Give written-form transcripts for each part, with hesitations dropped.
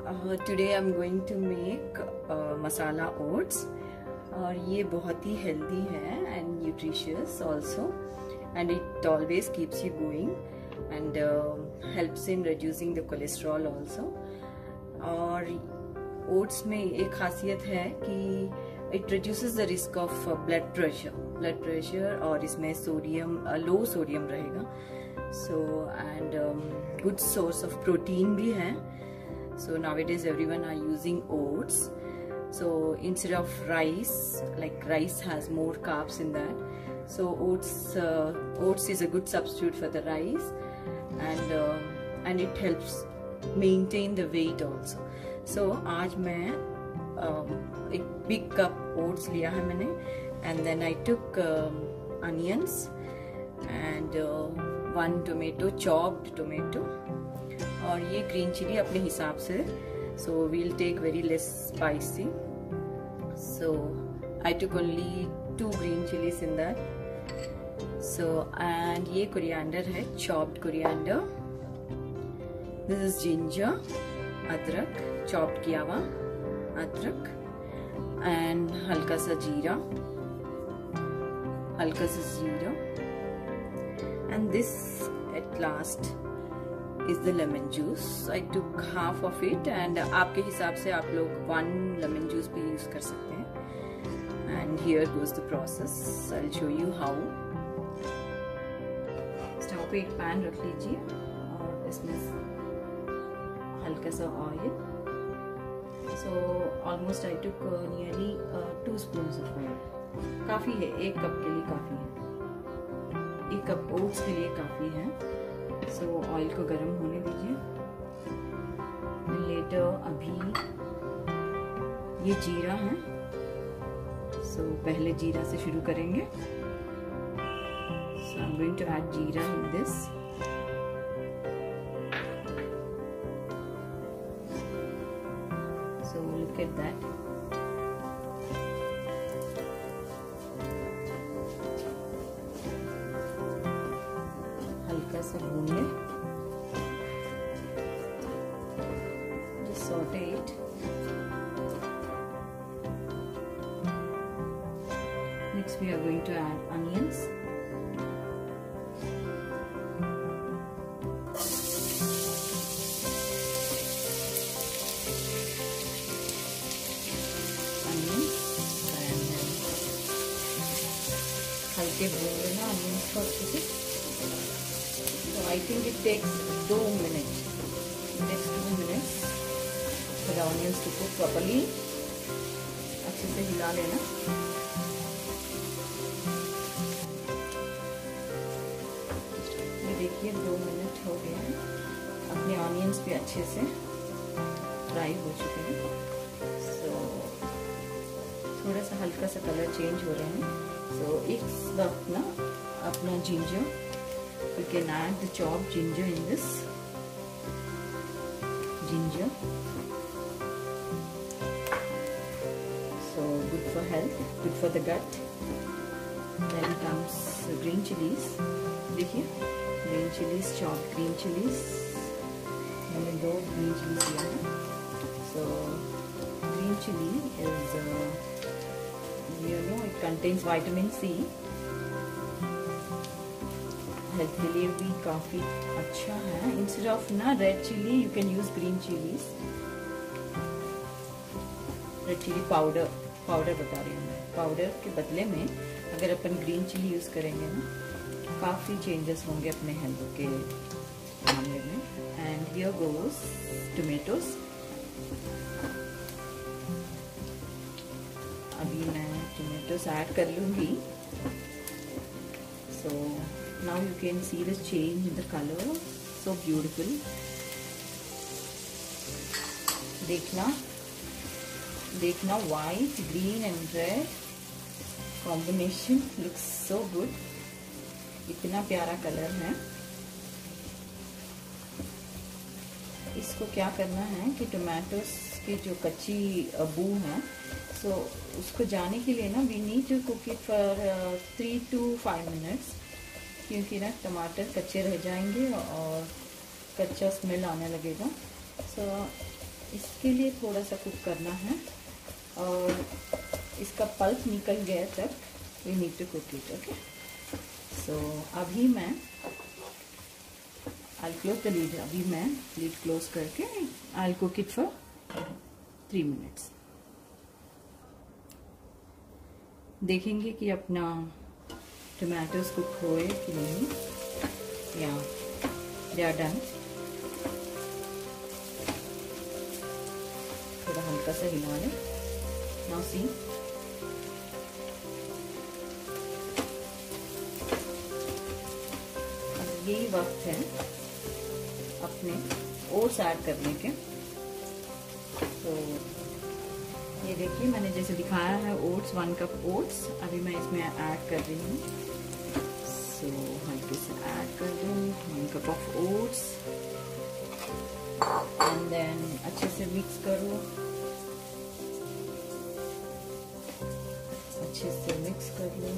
Today I am going to make masala oats और ये बहुत ही हेल्दी है and nutritious also and it always keeps you going and helps in reducing the cholesterol also. और oats में एक खासियत है कि it reduces the risk of blood pressure और इसमें सोडियम लो सोडियम रहेगा। So and good source of protein भी है। So nowadays everyone are using oats. So instead of rice, like rice has more carbs in that. So oats is a good substitute for the rice, and it helps maintain the weight also. So आज मैं एक big cup oats लिया है मैंने, and then I took onions and one tomato, chopped tomato. और ये green chilli अपने हिसाब से, so we'll take very less spicy, so I took only 2 green chillies in that. So and ये coriander है, chopped coriander. This is ginger, अदरक, chopped किया हुआ अदरक, एंड हल्का सा जीरा, and this at last is the lemon juice. I took half of it and आपके हिसाब से आप लोग 1 lemon juice भी यूज कर सकते हैं। And here goes the process. I'll show you how. Stove पे एक पैन रख लीजिए और इसमें हल्का सा oil. So almost I took nearly 2 spoons of oil. काफी है, 1 कप के लिए काफी है, 1 कप ओट्स के लिए काफी है। सो ऑयल को गर्म होने दीजिए। लेटर अभी ये जीरा है, सो पहले जीरा से शुरू करेंगे। सो आई एम गोइंग टू ऐड जीरा in this. So look at that. हल्का सा भून ले, just saute it। Next we are going to add onions, हल्के भून लेना अनियंस को अच्छे से। So I think it takes 2 minutes. It takes 2 minutes for the onions to cook properly. अच्छे से हिला लेना। ये देखिए 2 मिनट हो गए हैं, अपने ऑनियंस भी अच्छे से फ्राई हो चुके हैं। So थोड़ा सा हल्का सा कलर चेंज हो रहे हैं। So इस वक्त ना अपना ginger, we can add the chopped ginger in this. Ginger, so good for health, good for the gut. Then comes the green chilies. देखिए green chilies, chopped green chilies, मैंने 2 green chilies लिया है। So green chili is it contains vitamin C, health के लिए भी काफी अच्छा है। इंस्टेड ऑफ ना red chilli you can use green chillies. Red chilli powder बता रही हूँ मैं, पाउडर के बदले में अगर अपन ग्रीन चिली यूज करेंगे ना, काफी चेंजेस होंगे अपने हेल्थ के मामले में। And here goes tomatoes. अभी मैं टोमेटोज ऐड कर लूंगी। सो now you can see the change in the color, so beautiful. देखना white, green and red combination looks so good. इतना प्यारा कलर है। इसको क्या करना है कि टोमेटोस की जो कच्ची बू है, सो उसको जाने के लिए ना we need to cook it for 3 to 5 minutes, क्योंकि ना टमाटर कच्चे रह जाएंगे और कच्चा स्मेल आने लगेगा। सो इसके लिए थोड़ा सा कुक करना है और इसका पल्प निकल गया तक we need to cook it. Okay, सो अभी मैं I'll close the lid. अभी मैं lid close करके I'll cook it for 3 minutes. देखेंगे कि अपना टमाटोज कुक हुए कि नहीं. या they are done. थोड़ा हल्का सा हिला लें. Now see. अब यही वक्त है अपने ओट्स ऐड करने के. तो ये देखिए मैंने जैसे दिखाया है ओट्स, 1 कप ओट्स अभी मैं इसमें ऐड कर रही हूँ. सो हल्के से ऐड कर दूँ 1 cup of oats and then अच्छे से मिक्स करो. अच्छे से मिक्स कर लो.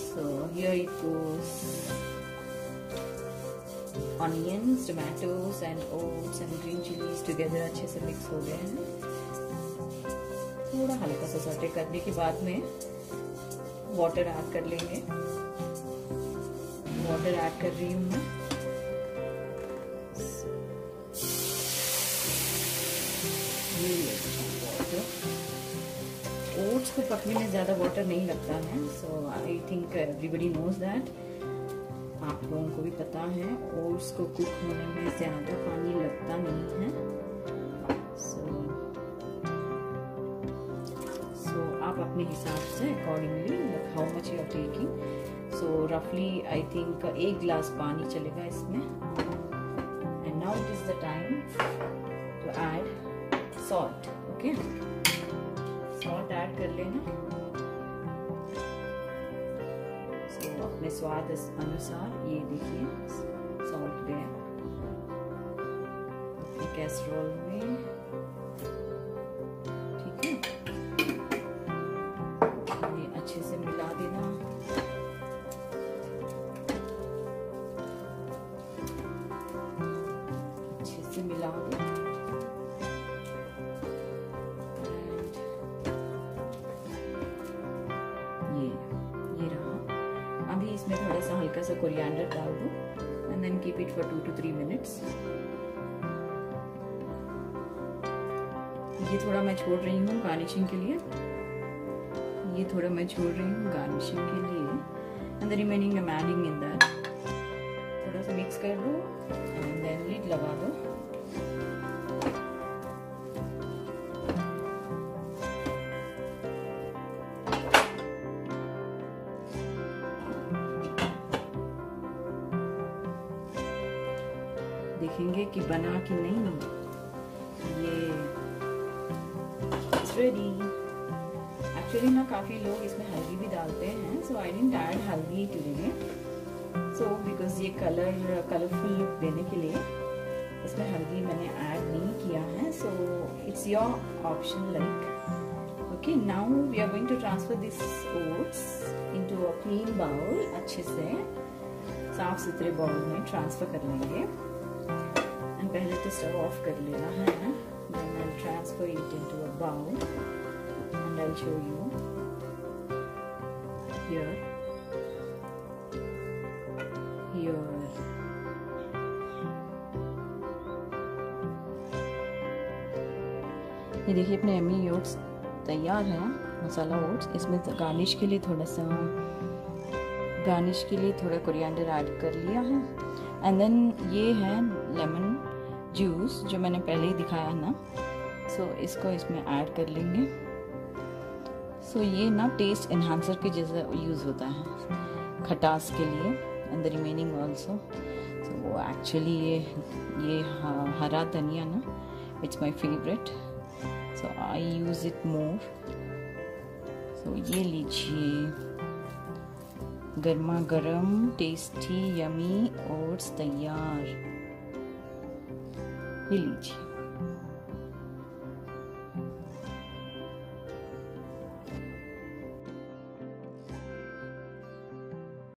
So here it goes. Onions, tomatoes and oats and green chilies together अच्छे से मिक्स हो गए हैं. थोड़ा हल्का सा सौटे करने के बाद में वाटर ऐड कर लेंगे. वाटर ऐड कर रही हूँ मैं. ओट्स को पकने में ज़्यादा वाटर नहीं लगता है. सो I think everybody knows that. आप लोगों को भी पता है ओट्स को कुक होने में ज़्यादा पानी लगता नहीं है. सो आप अपने हिसाब से accordingly how much you are taking. सो रफली आई थिंक 1 गिलास पानी चलेगा इसमें. And now it is the time to add salt. Okay, salt add कर लेना. सो अपने स्वाद अनुसार ये देखिए सॉल्ट गया कैसरोल में. ठीक है, ये अच्छे से मिला देना. अच्छे से मिला दो. अभी इसमें थोड़ा सा हल्का सा कोरिएंडर डाल दो and then keep it for 2 to 3 minutes. ये थोड़ा मैं छोड़ रही हूँ गार्निशिंग के लिए. ये थोड़ा मैं छोड़ रही हूँ गार्निशिंग के लिए and the remaining I am adding in that. थोड़ा सा मिक्स कर लो एंड देन लिड लगा दो. देखेंगे कि बना कि नहीं. ये इट्स रेडी. एक्चुअली ना काफ़ी लोग इसमें हल्दी भी डालते हैं. सो आई डिडंट ऐड हल्दी टुडे. सो बिकॉज ये कलरफुल लुक देने के लिए इसमें हल्दी मैंने ऐड नहीं किया है. So it's your option like. Okay, now we are going to transfer this oats into a clean bowl. अच्छे से साफ सुथरे बाउल में ट्रांसफर कर लेंगे. पहले तो स्टव ऑफ कर लेना है. Then I'll transfer it into a bowl and I'll show you here. ये देखिए अपने यम्मी ओट्स तैयार हैं. मसाला ओट्स. इसमें गार्निश के लिए थोड़ा कोरिएंडर ऐड कर लिया है. एंड देन ये है लेमन जूस जो मैंने पहले ही दिखाया ना. सो इसको इसमें ऐड कर लेंगे. सो ये ना टेस्ट एनहांसर के जैसा यूज़ होता है खटास के लिए. And the remaining also. So actually ये हरा धनिया ना it's my favourite. So I use it more. सो ये लीजिए गर्मा गर्म टेस्टी यमी ओट्स तैयार. ये लीजिए.